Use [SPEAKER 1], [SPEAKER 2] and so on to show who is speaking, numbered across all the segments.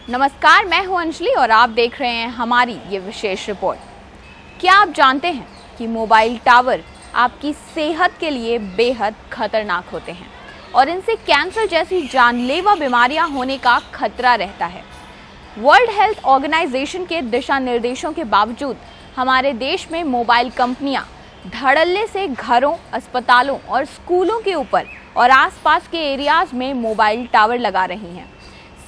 [SPEAKER 1] नमस्कार, मैं हूं अंजलि और आप देख रहे हैं हमारी ये विशेष रिपोर्ट। क्या आप जानते हैं कि मोबाइल टावर आपकी सेहत के लिए बेहद खतरनाक होते हैं और इनसे कैंसर जैसी जानलेवा बीमारियां होने का खतरा रहता है। वर्ल्ड हेल्थ ऑर्गेनाइजेशन के दिशा निर्देशों के बावजूद हमारे देश में मोबाइल कंपनियां धड़ल्ले से घरों, अस्पतालों और स्कूलों के ऊपर और आसपास के एरियाज में मोबाइल टावर लगा रही हैं।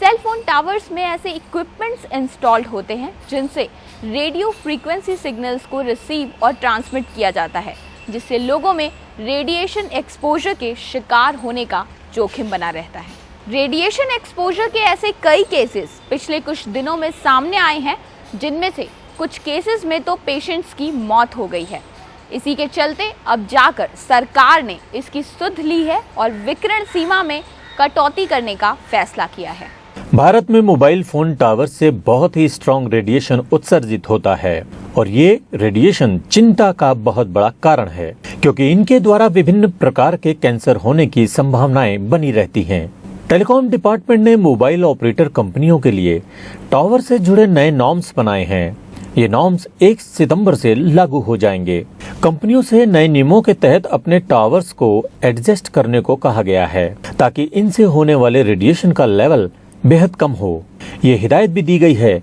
[SPEAKER 1] सेल फोन टावर्स में ऐसे इक्विपमेंट्स इंस्टॉल्ड होते हैं जिनसे रेडियो फ्रीक्वेंसी सिग्नल्स को रिसीव और ट्रांसमिट किया जाता है, जिससे लोगों में रेडिएशन एक्सपोजर के शिकार होने का जोखिम बना रहता है। रेडिएशन एक्सपोजर के ऐसे कई केसेस पिछले कुछ दिनों में सामने आए हैं, जिनमें से कुछ केसेस में तो पेशेंट्स की मौत हो गई है। इसी के चलते अब जाकर सरकार ने इसकी सुध ली है और विकिरण सीमा में कटौती करने का फैसला किया है।
[SPEAKER 2] भारत में मोबाइल फोन टावर से बहुत ही स्ट्रॉन्ग रेडिएशन उत्सर्जित होता है और ये रेडिएशन चिंता का बहुत बड़ा कारण है, क्योंकि इनके द्वारा विभिन्न प्रकार के कैंसर होने की संभावनाएं बनी रहती हैं। टेलीकॉम डिपार्टमेंट ने मोबाइल ऑपरेटर कंपनियों के लिए टावर से जुड़े नए नॉर्म्स बनाए हैं। ये नॉर्म्स 1 सितंबर से लागू हो जाएंगे। कंपनियों से नए नियमों के तहत अपने टावर्स को एडजस्ट करने को कहा गया है, ताकि इनसे होने वाले रेडिएशन का लेवल बेहद कम हो। ये हिदायत भी दी गई है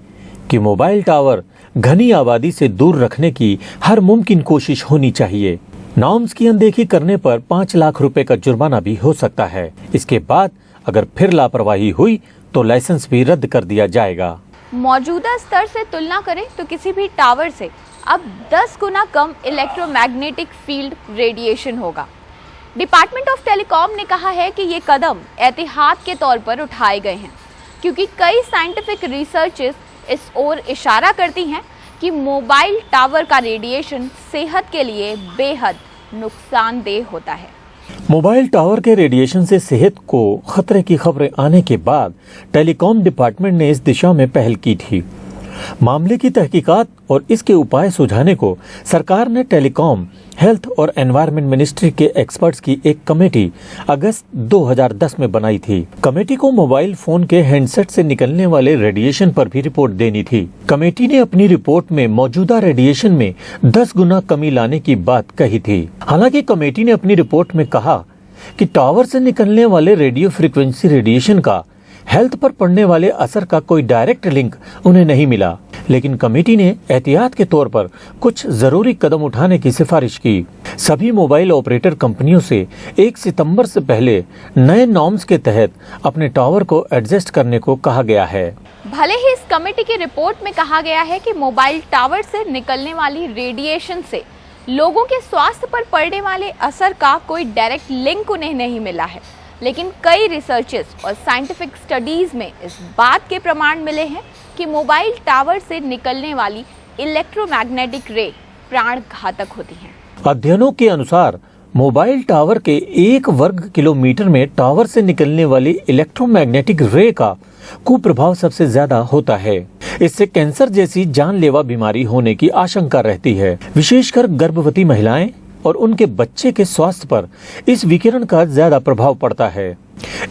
[SPEAKER 2] कि मोबाइल टावर घनी आबादी से दूर रखने की हर मुमकिन कोशिश होनी चाहिए। नॉर्म्स की अनदेखी करने पर 5 लाख रुपए का जुर्माना भी हो सकता है। इसके बाद अगर फिर लापरवाही हुई तो लाइसेंस भी रद्द कर दिया जाएगा।
[SPEAKER 1] मौजूदा स्तर से तुलना करें तो किसी भी टावर से अब 10 गुना कम इलेक्ट्रोमैग्नेटिक फील्ड रेडिएशन होगा। डिपार्टमेंट ऑफ टेलीकॉम ने कहा है कि ये कदम एहतियात के तौर पर उठाए गए हैं, क्योंकि कई साइंटिफिक रिसर्चेस इस ओर इशारा करती हैं कि मोबाइल टावर का रेडिएशन सेहत के लिए बेहद नुकसानदेह होता है।
[SPEAKER 2] मोबाइल टावर के रेडिएशन से सेहत को खतरे की खबरें आने के बाद टेलीकॉम डिपार्टमेंट ने इस दिशा में पहल की थी। मामले की तहकीकात और इसके उपाय सुझाने को सरकार ने टेलीकॉम, हेल्थ और एनवायरनमेंट मिनिस्ट्री के एक्सपर्ट्स की एक कमेटी अगस्त 2010 में बनाई थी। कमेटी को मोबाइल फोन के हैंडसेट से निकलने वाले रेडिएशन पर भी रिपोर्ट देनी थी। कमेटी ने अपनी रिपोर्ट में मौजूदा रेडिएशन में 10 गुना कमी लाने की बात कही थी। हालांकि कमेटी ने अपनी रिपोर्ट में कहा कि टावर से निकलने वाले रेडियो फ्रीक्वेंसी रेडिएशन का हेल्थ पर पड़ने वाले असर का कोई डायरेक्ट लिंक उन्हें नहीं मिला, लेकिन कमेटी ने एहतियात के तौर पर कुछ जरूरी कदम उठाने की सिफारिश की। सभी मोबाइल ऑपरेटर कंपनियों से 1 सितंबर से पहले नए नॉर्म्स के तहत अपने टावर को एडजस्ट करने को कहा गया है।
[SPEAKER 1] भले ही इस कमेटी की रिपोर्ट में कहा गया है कि मोबाइल टावर से निकलने वाली रेडिएशन से लोगों के स्वास्थ्य पर पड़ने वाले असर का कोई डायरेक्ट लिंक उन्हें नहीं मिला है, लेकिन कई रिसर्चेस और साइंटिफिक स्टडीज में इस बात के प्रमाण मिले हैं कि मोबाइल टावर से निकलने वाली इलेक्ट्रोमैग्नेटिक रे प्राण घातक होती हैं।
[SPEAKER 2] अध्ययनों के अनुसार मोबाइल टावर के 1 वर्ग किलोमीटर में टावर से निकलने वाली इलेक्ट्रोमैग्नेटिक रे का कुप्रभाव सबसे ज्यादा होता है। इससे कैंसर जैसी जानलेवा बीमारी होने की आशंका रहती है। विशेषकर गर्भवती महिलाएं और उनके बच्चे के स्वास्थ्य पर इस विकिरण का ज्यादा प्रभाव पड़ता है।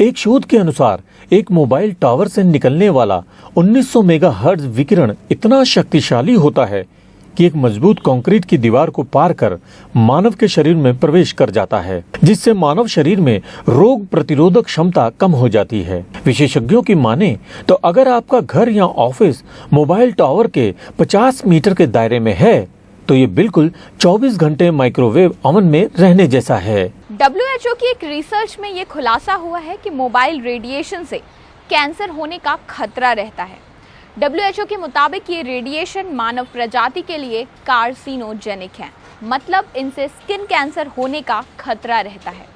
[SPEAKER 2] एक शोध के अनुसार एक मोबाइल टावर से निकलने वाला 1900 मेगाहर्ट्ज विकिरण इतना शक्तिशाली होता है कि एक मजबूत कंक्रीट की दीवार को पार कर मानव के शरीर में प्रवेश कर जाता है, जिससे मानव शरीर में रोग प्रतिरोधक क्षमता कम हो जाती है। विशेषज्ञों की माने तो अगर आपका घर या ऑफिस मोबाइल टावर के 50 मीटर के दायरे में है तो ये बिल्कुल 24 घंटे माइक्रोवेव ओवन में रहने जैसा है।
[SPEAKER 1] WHO की एक रिसर्च में ये खुलासा हुआ है कि मोबाइल रेडिएशन से कैंसर होने का खतरा रहता है। WHO के मुताबिक ये रेडिएशन मानव प्रजाति के लिए कार्सिनोजेनिक है, मतलब इनसे स्किन कैंसर होने का खतरा रहता है।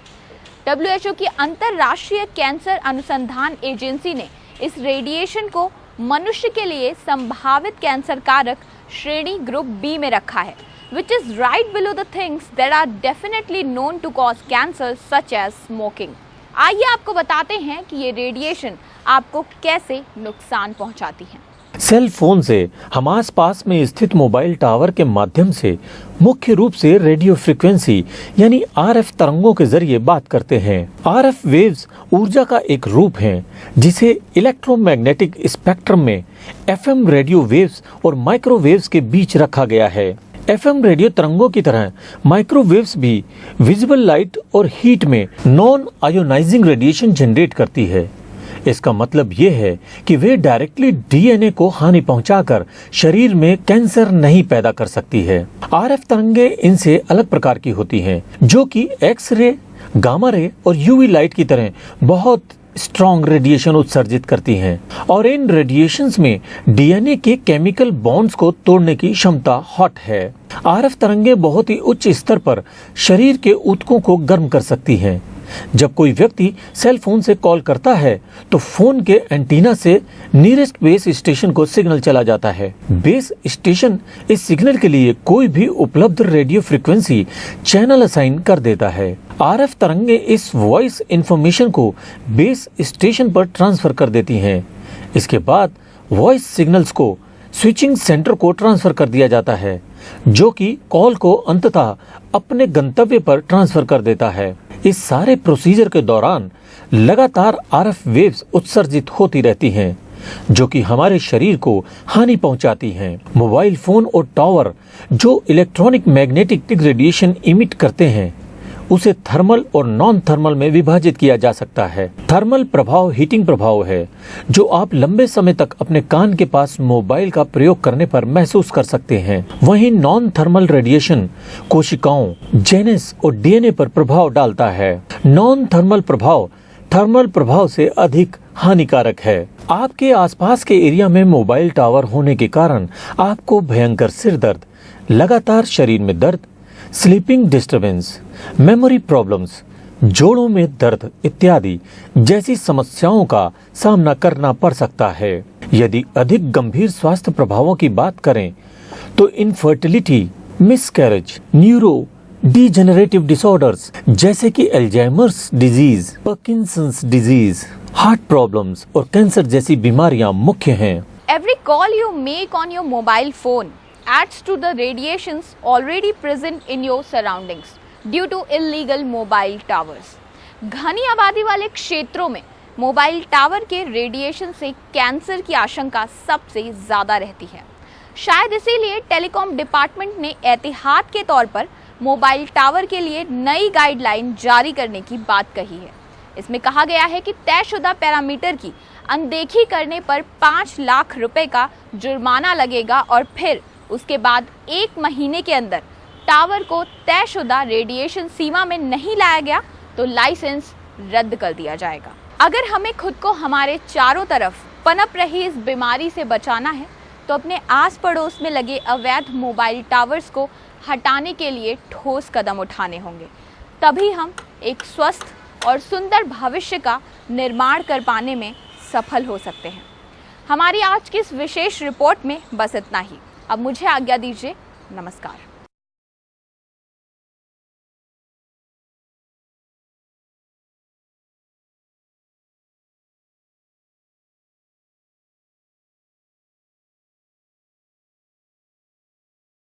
[SPEAKER 1] WHO की अंतर्राष्ट्रीय कैंसर अनुसंधान एजेंसी ने इस रेडिएशन को मनुष्य के लिए संभावित कैंसर कारक श्रेणी ग्रुप बी में रखा है, which is right below the things that are definitely known to cause cancer such as smoking। आइए आपको बताते हैं कि ये रेडिएशन आपको कैसे नुकसान पहुंचाती है।
[SPEAKER 2] सेल फोन से हम आसपास में स्थित मोबाइल टावर के माध्यम से मुख्य रूप से रेडियो फ्रीक्वेंसी यानी आरएफ तरंगों के जरिए बात करते हैं। आरएफ वेव्स ऊर्जा का एक रूप है जिसे इलेक्ट्रोमैग्नेटिक स्पेक्ट्रम में एफएम रेडियो वेव्स और माइक्रोवेव्स के बीच रखा गया है। एफएम रेडियो तरंगों की तरह माइक्रोवेव्स भी विजिबल लाइट और हीट में नॉन आयोनाइजिंग रेडिएशन जनरेट करती है। इसका मतलब ये है कि वे डायरेक्टली डीएनए को हानि पहुंचाकर शरीर में कैंसर नहीं पैदा कर सकती है। आरएफ तरंगे इनसे अलग प्रकार की होती हैं, जो कि एक्स रे, गामा रे और यूवी लाइट की तरह बहुत स्ट्रॉन्ग रेडिएशन उत्सर्जित करती हैं और इन रेडिएशंस में डीएनए के केमिकल बॉन्ड्स को तोड़ने की क्षमता हॉट है। आरएफ तरंगे बहुत ही उच्च स्तर पर शरीर के ऊतकों को गर्म कर सकती हैं। जब कोई व्यक्ति सेल फोन से कॉल करता है तो फोन के एंटीना से नियरेस्ट बेस स्टेशन को सिग्नल चला जाता है। बेस स्टेशन इस सिग्नल के लिए कोई भी उपलब्ध रेडियो फ्रीक्वेंसी चैनल असाइन कर देता है। आरएफ तरंगे इस वॉइस इंफॉर्मेशन को बेस स्टेशन पर ट्रांसफर कर देती हैं। इसके बाद वॉइस सिग्नल्स को स्विचिंग सेंटर को ट्रांसफर कर दिया जाता है, जो कि कॉल को अंततः अपने गंतव्य पर ट्रांसफर कर देता है। इस सारे प्रोसीजर के दौरान लगातार आरएफ वेव्स उत्सर्जित होती रहती हैं, जो कि हमारे शरीर को हानि पहुंचाती हैं। मोबाइल फोन और टावर जो इलेक्ट्रॉनिक मैग्नेटिक रेडिएशन इमिट करते हैं, उसे थर्मल और नॉन थर्मल में विभाजित किया जा सकता है। थर्मल प्रभाव हीटिंग प्रभाव है, जो आप लंबे समय तक अपने कान के पास मोबाइल का प्रयोग करने पर महसूस कर सकते हैं। वहीं नॉन थर्मल रेडिएशन कोशिकाओं, जेनेस और डीएनए पर प्रभाव डालता है। नॉन थर्मल प्रभाव थर्मल प्रभाव से अधिक हानिकारक है। आपके आसपास के एरिया में मोबाइल टावर होने के कारण आपको भयंकर सिर दर्द, लगातार शरीर में दर्द, स्लीपिंग डिस्टरबेंस, मेमोरी प्रॉब्लम्स, जोड़ों में दर्द इत्यादि जैसी समस्याओं का सामना करना पड़ सकता है। यदि अधिक गंभीर स्वास्थ्य प्रभावों की बात करें तो infertility, miscarriage, neuro degenerative disorders जैसे कि Alzheimer's disease, Parkinson's disease, heart problems और कैंसर जैसी बीमारियां मुख्य हैं।
[SPEAKER 1] Every call you make on your mobile phone adds to the radiations already present in your surroundings due to illegal mobile towers. घनी आबादी वाले क्षेत्रों में मोबाइल टावर के रेडिएशन से कैंसर की आशंका सबसे ज़्यादा रहती है। शायद इसीलिए टेलीकॉम डिपार्टमेंट ने एहतियात के तौर पर मोबाइल टावर के लिए नई गाइडलाइन जारी करने की बात कही है। इसमें कहा गया है कि तयशुदा पैरामीटर की अनदेखी करने पर 5 लाख रुपए का जुर्माना लगेगा और फिर उसके बाद 1 महीने के अंदर टावर को तयशुदा रेडिएशन सीमा में नहीं लाया गया तो लाइसेंस रद्द कर दिया जाएगा। अगर हमें खुद को हमारे चारों तरफ पनप रही इस बीमारी से बचाना है तो अपने आस पड़ोस में लगे अवैध मोबाइल टावर्स को हटाने के लिए ठोस कदम उठाने होंगे। तभी हम एक स्वस्थ और सुंदर भविष्य का निर्माण कर पाने में सफल हो सकते हैं। हमारी आज की इस विशेष रिपोर्ट में बस इतना ही। अब मुझे आज्ञा दीजिए। नमस्कार।